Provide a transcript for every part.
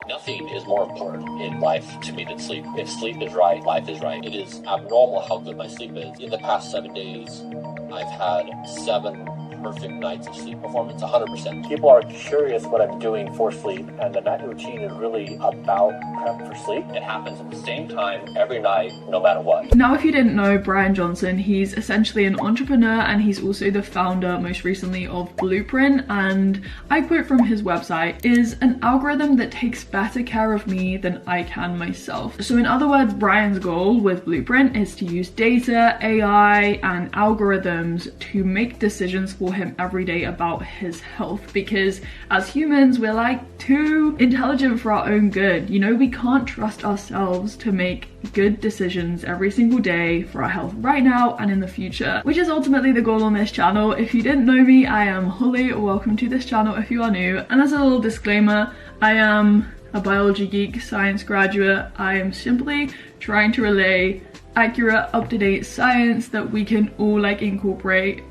Nothing is more important in life to me than sleep. If sleep is right, life is right. It is abnormal how good my sleep is. In the past 7 days, I've had 7 perfect nights of sleep performance, 100%. People are curious what I'm doing for sleep, and the night routine is really about prep for sleep. It happens at the same time every night, no matter what. Now, if you didn't know Brian Johnson, he's essentially an entrepreneur and he's also the founder most recently of Blueprint, and I quote from his website, "is an algorithm that takes better care of me than I can myself." So in other words, Brian's goal with Blueprint is to use data, AI, and algorithms to make decisions for him every day about his health, because as humans we're like too intelligent for our own good. You know, we can't trust ourselves to make good decisions every single day for our health right now and in the future, which is ultimately the goal on this channel. If you didn't know me, I am Holly. Welcome to this channel if you are new, and as a little disclaimer, I am a biology geek, science graduate. I am simply trying to relay accurate, up-to-date science that we can all like incorporate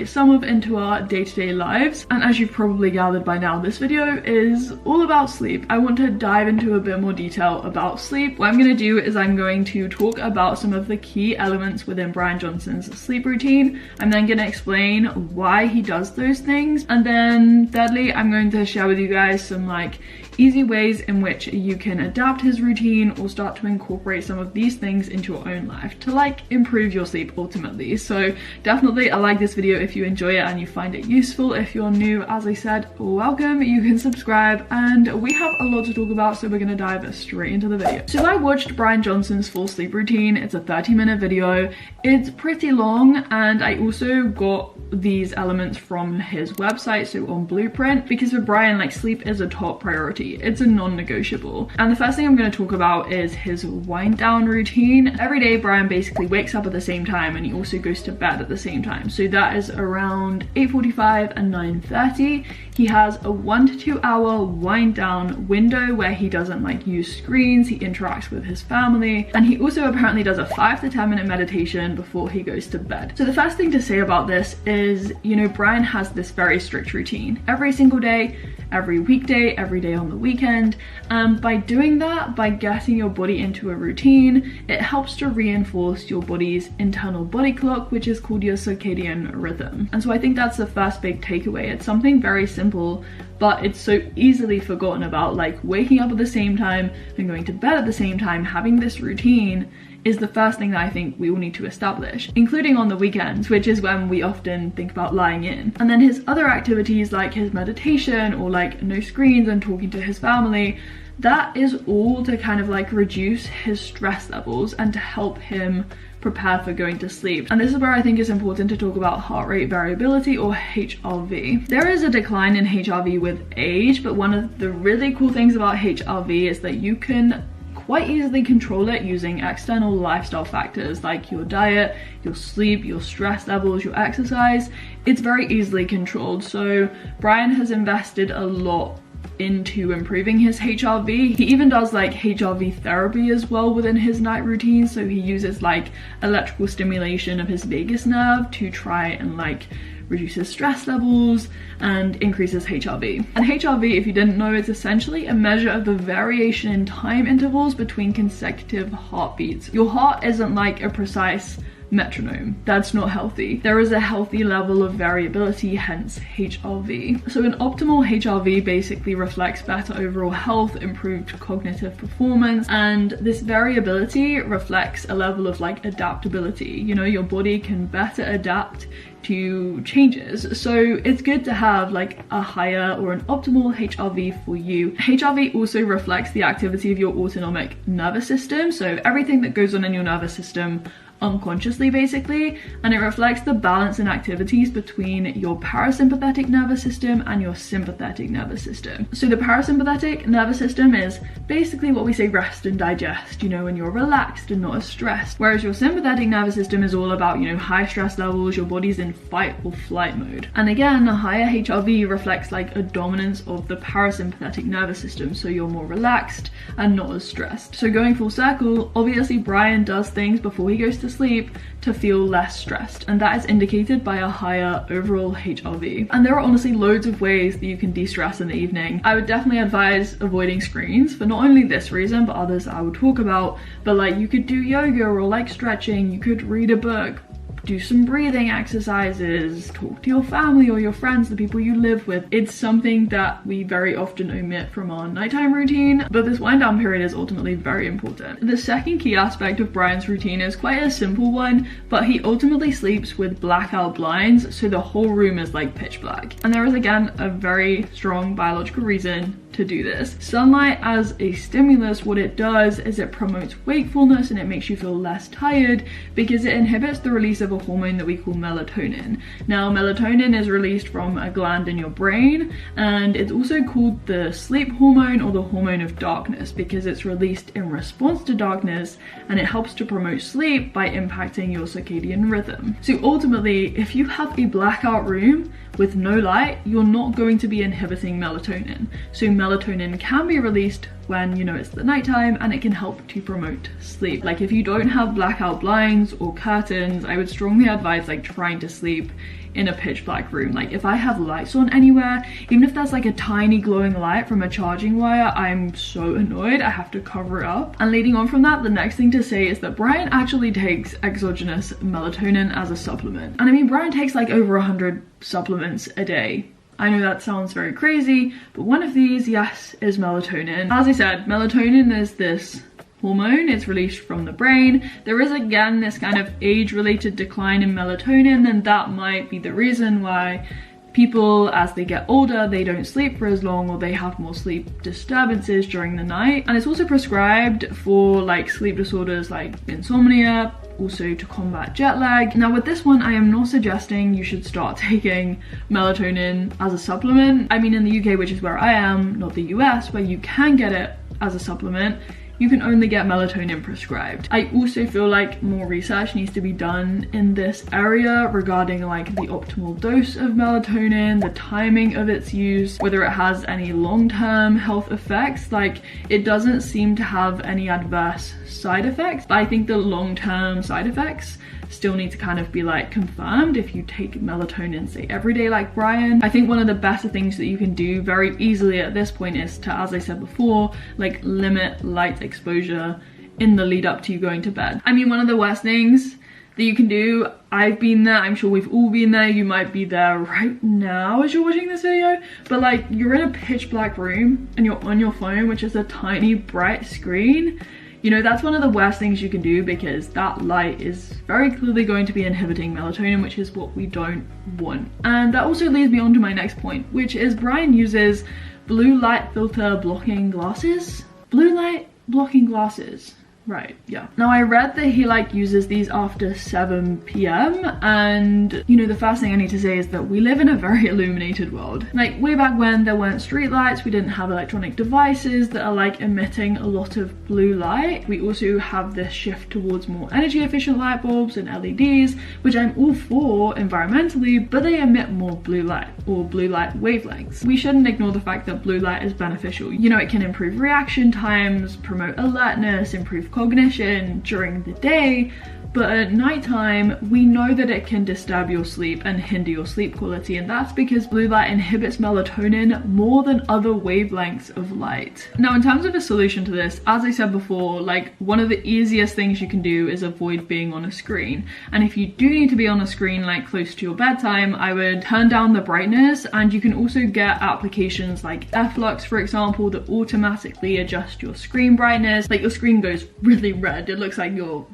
some of into our day-to-day lives. And as you've probably gathered by now, this video is all about sleep. I want to dive into a bit more detail about sleep. What I'm going to do is I'm going to talk about some of the key elements within Brian Johnson's sleep routine. I'm then going to explain why he does those things, and then thirdly I'm going to share with you guys some like easy ways in which you can adapt his routine or start to incorporate some of these things into your own life to like improve your sleep ultimately. So definitely like this video if you enjoy it and you find it useful. If you're new, as I said, welcome. You can subscribe, and we have a lot to talk about, so we're gonna dive straight into the video. So I watched Brian Johnson's full sleep routine. It's a 30-minute video. It's pretty long, and I also got these elements from his website, so on Blueprint, because for Brian, like, sleep is a top priority. It's a non-negotiable. And the first thing I'm going to talk about is his wind down routine. Every day Brian basically wakes up at the same time, and he also goes to bed at the same time, so that is around 8:45 and 9:30. He has a 1 to 2 hour wind down window where he doesn't like use screens, he interacts with his family, and he also apparently does a 5 to 10 minute meditation before he goes to bed. So the first thing to say about this is, you know, Brian has this very strict routine every single day, every weekday, every day on the weekend. By doing that, by getting your body into a routine, it helps to reinforce your body's internal body clock, which is called your circadian rhythm. And so I think that's the first big takeaway. It's something very simple, but it's so easily forgotten about. Like, waking up at the same time and going to bed at the same time, having this routine is the first thing that I think we all need to establish, including on the weekends, which is when we often think about lying in. And then his other activities like his meditation or like no screens and talking to his family, that is all to kind of like reduce his stress levels and to help him prepare for going to sleep. And this is where I think it's important to talk about heart rate variability, or HRV. There is a decline in HRV with age, but one of the really cool things about HRV is that you can quite easily control it using external lifestyle factors like your diet, your sleep, your stress levels, your exercise. It's very easily controlled. So Brian has invested a lot into improving his HRV. He even does like HRV therapy as well within his night routine. So he uses like electrical stimulation of his vagus nerve to try and like reduces stress levels and increases HRV. And HRV, if you didn't know, is essentially a measure of the variation in time intervals between consecutive heartbeats. Your heart isn't like a precise metronome. That's not healthy. There is a healthy level of variability, hence HRV. So an optimal HRV basically reflects better overall health, improved cognitive performance, and this variability reflects a level of like adaptability. You know, your body can better adapt to changes. So it's good to have like a higher or an optimal HRV for you. HRV also reflects the activity of your autonomic nervous system, so everything that goes on in your nervous system unconsciously basically, and it reflects the balance and activities between your parasympathetic nervous system and your sympathetic nervous system. So the parasympathetic nervous system is basically what we say rest and digest, you know, when you're relaxed and not as stressed, whereas your sympathetic nervous system is all about, you know, high stress levels, your body's in fight or flight mode. And again, a higher HRV reflects like a dominance of the parasympathetic nervous system, so you're more relaxed and not as stressed. So going full circle, obviously Brian does things before he goes to sleep to feel less stressed, and that is indicated by a higher overall HRV. And there are honestly loads of ways that you can de-stress in the evening. I would definitely advise avoiding screens for not only this reason but others I will talk about, but like you could do yoga or like stretching, you could read a book, do some breathing exercises, talk to your family or your friends, the people you live with. It's something that we very often omit from our nighttime routine, but this wind down period is ultimately very important. The second key aspect of Brian's routine is quite a simple one, but he ultimately sleeps with blackout blinds, so the whole room is like pitch black. And there is again a very strong biological reason to do this. Sunlight as a stimulus, what it does is it promotes wakefulness and it makes you feel less tired because it inhibits the release of a hormone that we call melatonin. Now, melatonin is released from a gland in your brain, and it's also called the sleep hormone or the hormone of darkness because it's released in response to darkness, and it helps to promote sleep by impacting your circadian rhythm. So ultimately, if you have a blackout room with no light, you're not going to be inhibiting melatonin. So melatonin can be released when you know it's the nighttime, and it can help to promote sleep. Like if you don't have blackout blinds or curtains, I would strongly advise like trying to sleep in a pitch black room. Like if I have lights on anywhere, even if that's like a tiny glowing light from a charging wire, I'm so annoyed. I have to cover it up. And leading on from that, the next thing to say is that Brian actually takes exogenous melatonin as a supplement. And I mean, Brian takes like over 100 supplements a day. I know that sounds very crazy, but one of these, yes, is melatonin. As I said, melatonin is this hormone. It's released from the brain. There is again this kind of age-related decline in melatonin, and that might be the reason why people, as they get older, they don't sleep for as long, or they have more sleep disturbances during the night. And it's also prescribed for like sleep disorders like insomnia, also to combat jet lag. Now with this one, I am not suggesting you should start taking melatonin as a supplement. I mean, in the UK, which is where I am, not the US, where you can get it as a supplement, you can only get melatonin prescribed. I also feel like more research needs to be done in this area regarding like the optimal dose of melatonin, the timing of its use, whether it has any long-term health effects. Like it doesn't seem to have any adverse side effects, but I think the long-term side effects still need to kind of be like confirmed if you take melatonin, say every day like Brian. I think one of the better things that you can do very easily at this point is to, as I said before, like limit light exposure in the lead up to you going to bed. I mean, one of the worst things that you can do, I've been there, I'm sure we've all been there, you might be there right now as you're watching this video, but like you're in a pitch black room and you're on your phone, which is a tiny bright screen. You know, that's one of the worst things you can do because that light is very clearly going to be inhibiting melatonin, which is what we don't want. And that also leads me on to my next point, which is Brian uses blue light filter blocking glasses. Blue light blocking glasses. Right, yeah. Now I read that he like uses these after 7 p.m. and you know, the first thing I need to say is that we live in a very illuminated world. Like way back when there weren't street lights, we didn't have electronic devices that are like emitting a lot of blue light. We also have this shift towards more energy efficient light bulbs and LEDs, which I'm all for environmentally, but they emit more blue light or blue light wavelengths. We shouldn't ignore the fact that blue light is beneficial. You know, it can improve reaction times, promote alertness, improve cognition during the day, but at nighttime we know that it can disturb your sleep and hinder your sleep quality, and that's because blue light inhibits melatonin more than other wavelengths of light. Now in terms of a solution to this, as I said before, like one of the easiest things you can do is avoid being on a screen. And if you do need to be on a screen like close to your bedtime, I would turn down the brightness, and you can also get applications like F-Lux, for example, that automatically adjust your screen brightness. Like your screen goes really red, it looks like your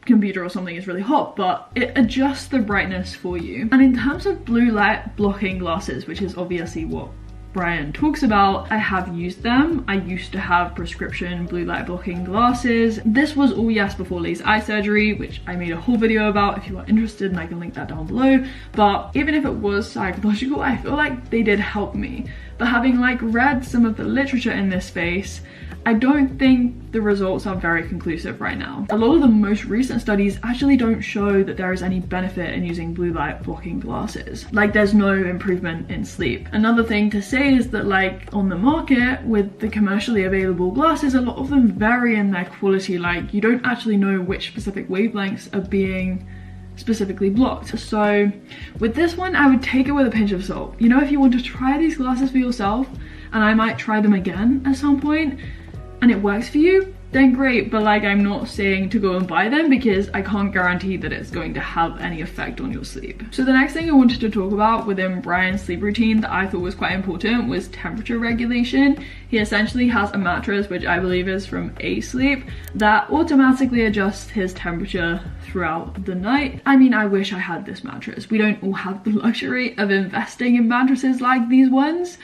computer or something is really hot, but it adjusts the brightness for you. And in terms of blue light blocking glasses, which is obviously what Brian talks about, I have used them. I used to have prescription blue light blocking glasses. This was all yes before laser eye surgery, which I made a whole video about if you are interested, and I can link that down below. But even if it was psychological, I feel like they did help me. But having like read some of the literature in this space, I don't think the results are very conclusive right now. A lot of the most recent studies actually don't show that there is any benefit in using blue light blocking glasses. Like, there's no improvement in sleep. Another thing to say is that like on the market with the commercially available glasses, a lot of them vary in their quality. Like, you don't actually know which specific wavelengths are being specifically blocked. So with this one, I would take it with a pinch of salt. You know, if you want to try these glasses for yourself, and I might try them again at some point, and it works for you, then great. But like, I'm not saying to go and buy them because I can't guarantee that it's going to have any effect on your sleep. So the next thing I wanted to talk about within Brian's sleep routine that I thought was quite important was temperature regulation. He essentially has a mattress, which I believe is from A-Sleep, that automatically adjusts his temperature throughout the night. I mean, I wish I had this mattress. We don't all have the luxury of investing in mattresses like these ones.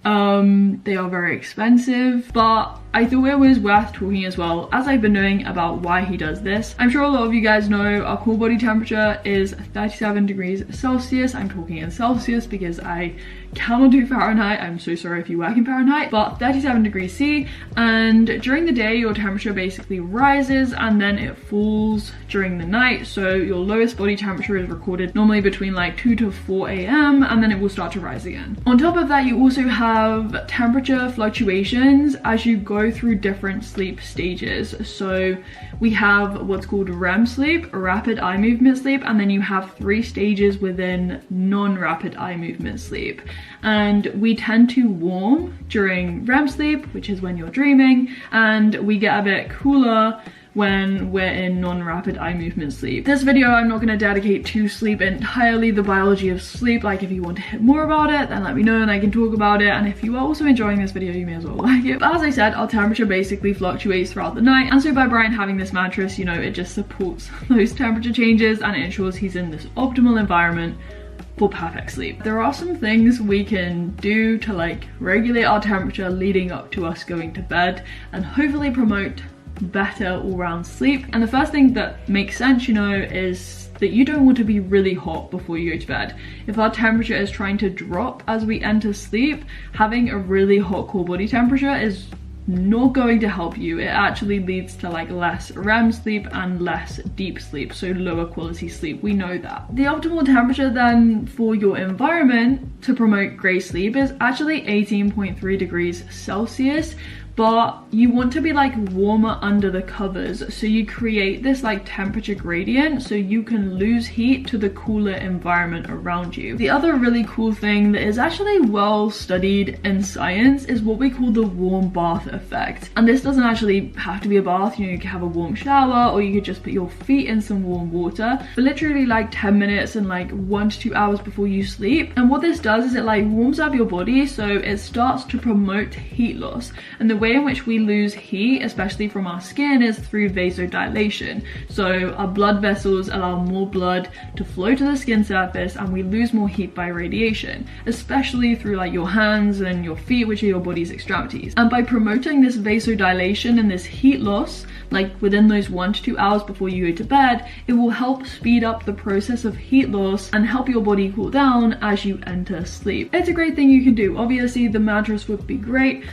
They are very expensive, but I thought it was worth talking as well, as I've been knowing, about why he does this. I'm sure a lot of you guys know our core body temperature is 37 degrees Celsius. I'm talking in Celsius because I cannot do Fahrenheit. I'm so sorry if you work in Fahrenheit, but 37 degrees C. And during the day, your temperature basically rises and then it falls during the night. So your lowest body temperature is recorded normally between like 2 to 4 a.m. and then it will start to rise again. On top of that, you also have temperature fluctuations as you go through different sleep stages. So we have what's called REM sleep, rapid eye movement sleep, and then you have 3 stages within non-rapid eye movement sleep. And we tend to warm during REM sleep, which is when you're dreaming, and we get a bit cooler when we're in non-rapid eye movement sleep. This video I'm not going to dedicate to sleep entirely, the biology of sleep. Like, if you want to hear more about it, then let me know and I can talk about it. And if you are also enjoying this video, you may as well like it. But as I said, our temperature basically fluctuates throughout the night, and so by Brian having this mattress, you know, it just supports those temperature changes and it ensures he's in this optimal environment for perfect sleep. There are some things we can do to like regulate our temperature leading up to us going to bed and hopefully promote better all-round sleep. And the first thing that makes sense, you know, is that you don't want to be really hot before you go to bed. If our temperature is trying to drop as we enter sleep, having a really hot core body temperature is not going to help you. It actually leads to like less REM sleep and less deep sleep, so lower quality sleep. We know that. The optimal temperature then for your environment to promote great sleep is actually 18.3 degrees Celsius, but you want to be like warmer under the covers, so you create this like temperature gradient so you can lose heat to the cooler environment around you. The other really cool thing that is actually well studied in science is what we call the warm bath effect. And this doesn't actually have to be a bath, you know, you can have a warm shower or you could just put your feet in some warm water for literally like 10 minutes and like 1 to 2 hours before you sleep. And what this does is it like warms up your body, so it starts to promote heat loss. And the way in which we lose heat, especially from our skin, is through vasodilation. So our blood vessels allow more blood to flow to the skin surface and we lose more heat by radiation, especially through like your hands and your feet, which are your body's extremities. And by promoting this vasodilation and this heat loss, like within those 1 to 2 hours before you go to bed, it will help speed up the process of heat loss and help your body cool down as you enter sleep. It's a great thing you can do. Obviously the mattress would be great,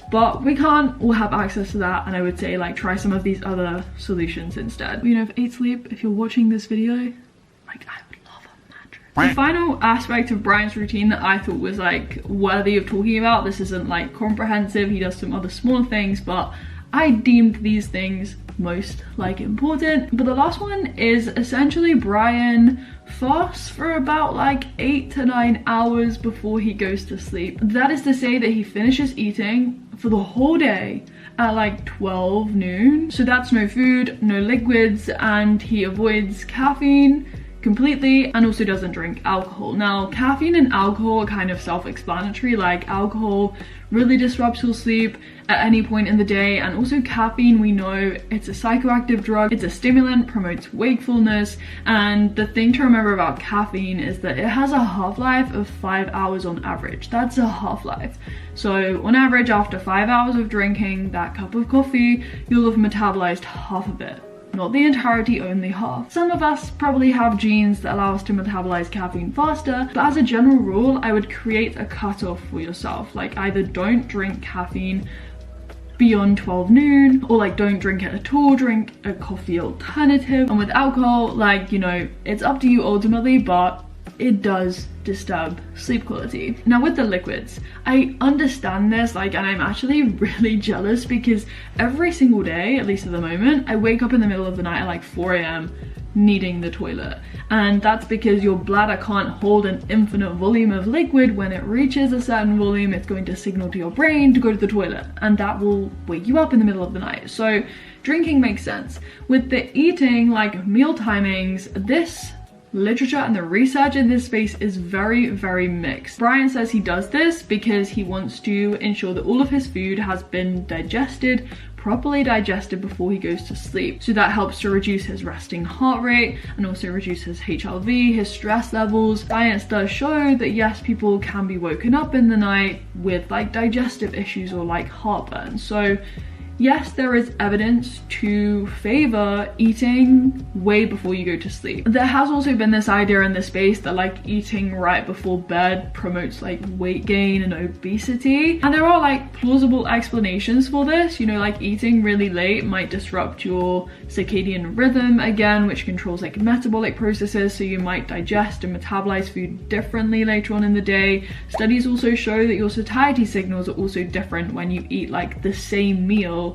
but we can't all have access to that, and I would say like try some of these other solutions instead. You know, if A-Sleep, if you're watching this video, like I would love a mattress. The final aspect of Brian's routine that I thought was like worthy of talking about, this isn't like comprehensive, he does some other small things, but I deemed these things most like important. But the last one is essentially Brian fasts for about like 8 to 9 hours before he goes to sleep. That is to say that he finishes eating for the whole day at like 12 noon. So that's no food, no liquids, and he avoids caffeine completely and also doesn't drink alcohol. Now, caffeine and alcohol are kind of self-explanatory. Like, alcohol really disrupts your sleep at any point in the day, and also caffeine, we know it's a psychoactive drug, it's a stimulant, promotes wakefulness, and the thing to remember about caffeine is that it has a half-life of 5 hours on average. That's a half-life. So on average, after 5 hours of drinking that cup of coffee, you'll have metabolized half of it. not the entirety, only half. Some of us probably have genes that allow us to metabolize caffeine faster, but as a general rule, I would create a cutoff for yourself. Like, either don't drink caffeine beyond 12 noon, or like don't drink it at all, drink a coffee alternative. And with alcohol, like, you know, it's up to you ultimately, but it does disturb sleep quality. Now with the liquids, I understand this, like, and I'm actually really jealous because every single day, at least at the moment, I wake up in the middle of the night at like 4 a.m. needing the toilet, and that's because your bladder can't hold an infinite volume of liquid. When it reaches a certain volume, it's going to signal to your brain to go to the toilet, and that will wake you up in the middle of the night. So drinking makes sense. With the eating, like meal timings, this literature and the research in this space is very, very mixed. Brian says he does this because he wants to ensure that all of his food has been properly digested before he goes to sleep. So that helps to reduce his resting heart rate and also reduce his HRV, his stress levels. Science does show that yes, people can be woken up in the night with like digestive issues or like heartburn. So yes, there is evidence to favor eating way before you go to sleep. There has also been this idea in this space that like eating right before bed promotes like weight gain and obesity. And there are like plausible explanations for this. You know, like eating really late might disrupt your circadian rhythm again, which controls like metabolic processes. So you might digest and metabolize food differently later on in the day. Studies also show that your satiety signals are also different when you eat like the same meal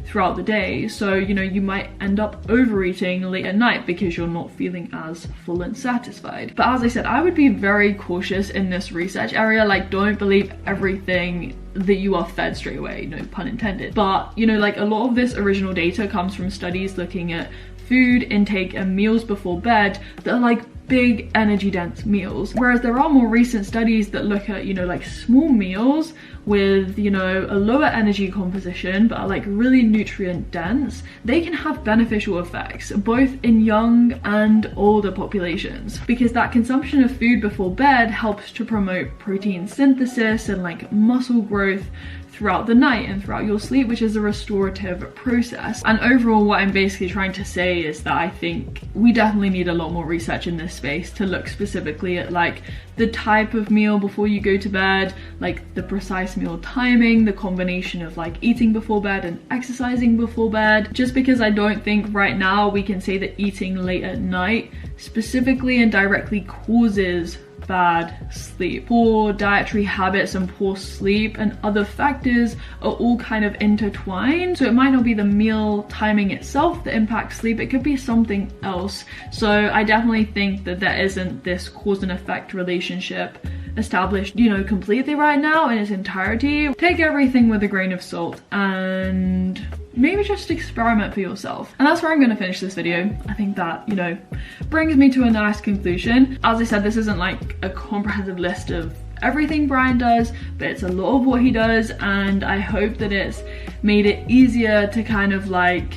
throughout the day. So, you know, you might end up overeating late at night because you're not feeling as full and satisfied. But as I said, I would be very cautious in this research area. Like, don't believe everything that you are fed straight away, no pun intended. But, you know, like a lot of this original data comes from studies looking at food intake and meals before bed that are like big energy dense meals, whereas there are more recent studies that look at, you know, like small meals with, you know, a lower energy composition but are like really nutrient dense. They can have beneficial effects both in young and older populations, because that consumption of food before bed helps to promote protein synthesis and like muscle growth throughout the night and throughout your sleep, which is a restorative process. And overall, what I'm basically trying to say is that I think we definitely need a lot more research in this space to look specifically at like the type of meal before you go to bed, like the precise meal timing, the combination of like eating before bed and exercising before bed. Just because I don't think right now we can say that eating late at night specifically and directly causes bad sleep. Poor dietary habits and poor sleep and other factors are all kind of intertwined. So it might not be the meal timing itself that impacts sleep, it could be something else. So I definitely think that there isn't this cause and effect relationship established, you know, completely right now in its entirety. Take everything with a grain of salt and maybe just experiment for yourself. And that's where I'm going to finish this video. I think that, you know, brings me to a nice conclusion. As I said, this isn't like a comprehensive list of everything Brian does, but it's a lot of what he does, and I hope that it's made it easier to kind of like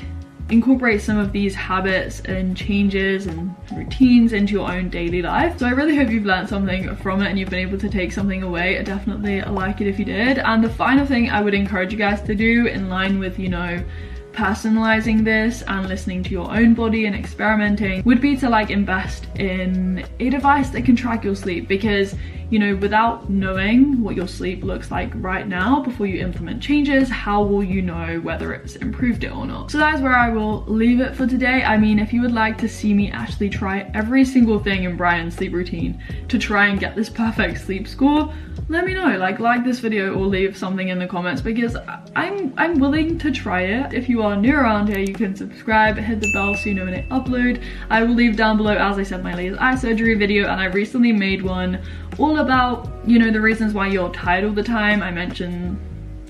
incorporate some of these habits and changes and routines into your own daily life. So I really hope you've learned something from it and you've been able to take something away. I definitely like it if you did. And the final thing I would encourage you guys to do, in line with, you know, personalizing this and listening to your own body and experimenting, would be to like invest in a device that can track your sleep, because, you know, without knowing what your sleep looks like right now before you implement changes, how will you know whether it's improved it or not? So that is where I will leave it for today. I mean, if you would like to see me actually try every single thing in Brian's sleep routine to try and get this perfect sleep score, let me know. Like this video or leave something in the comments, because I'm willing to try it. If you are new around here, you can subscribe, hit the bell so you know when I upload. I will leave down below, as I said, my latest eye surgery video, and I recently made one all about, you know, the reasons why you're tired all the time. I mentioned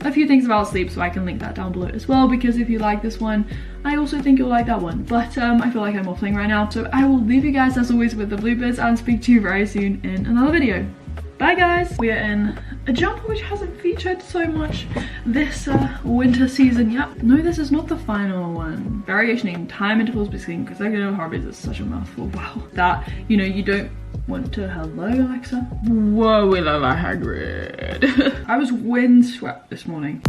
a few things about sleep, so I can link that down below as well, because if you like this one, I also think you'll like that one. But I feel like I'm waffling right now, so I will leave you guys as always with the bloopers and speak to you very soon in another video. Bye guys! We are in a jumper which hasn't featured so much this winter season yet. No, this is not the final one. Variation in time intervals between consecutive heartbeats is such a mouthful. Wow. That, you know, you don't want to. Hello, Alexa? Whoa, we look like Hagrid. I was windswept this morning.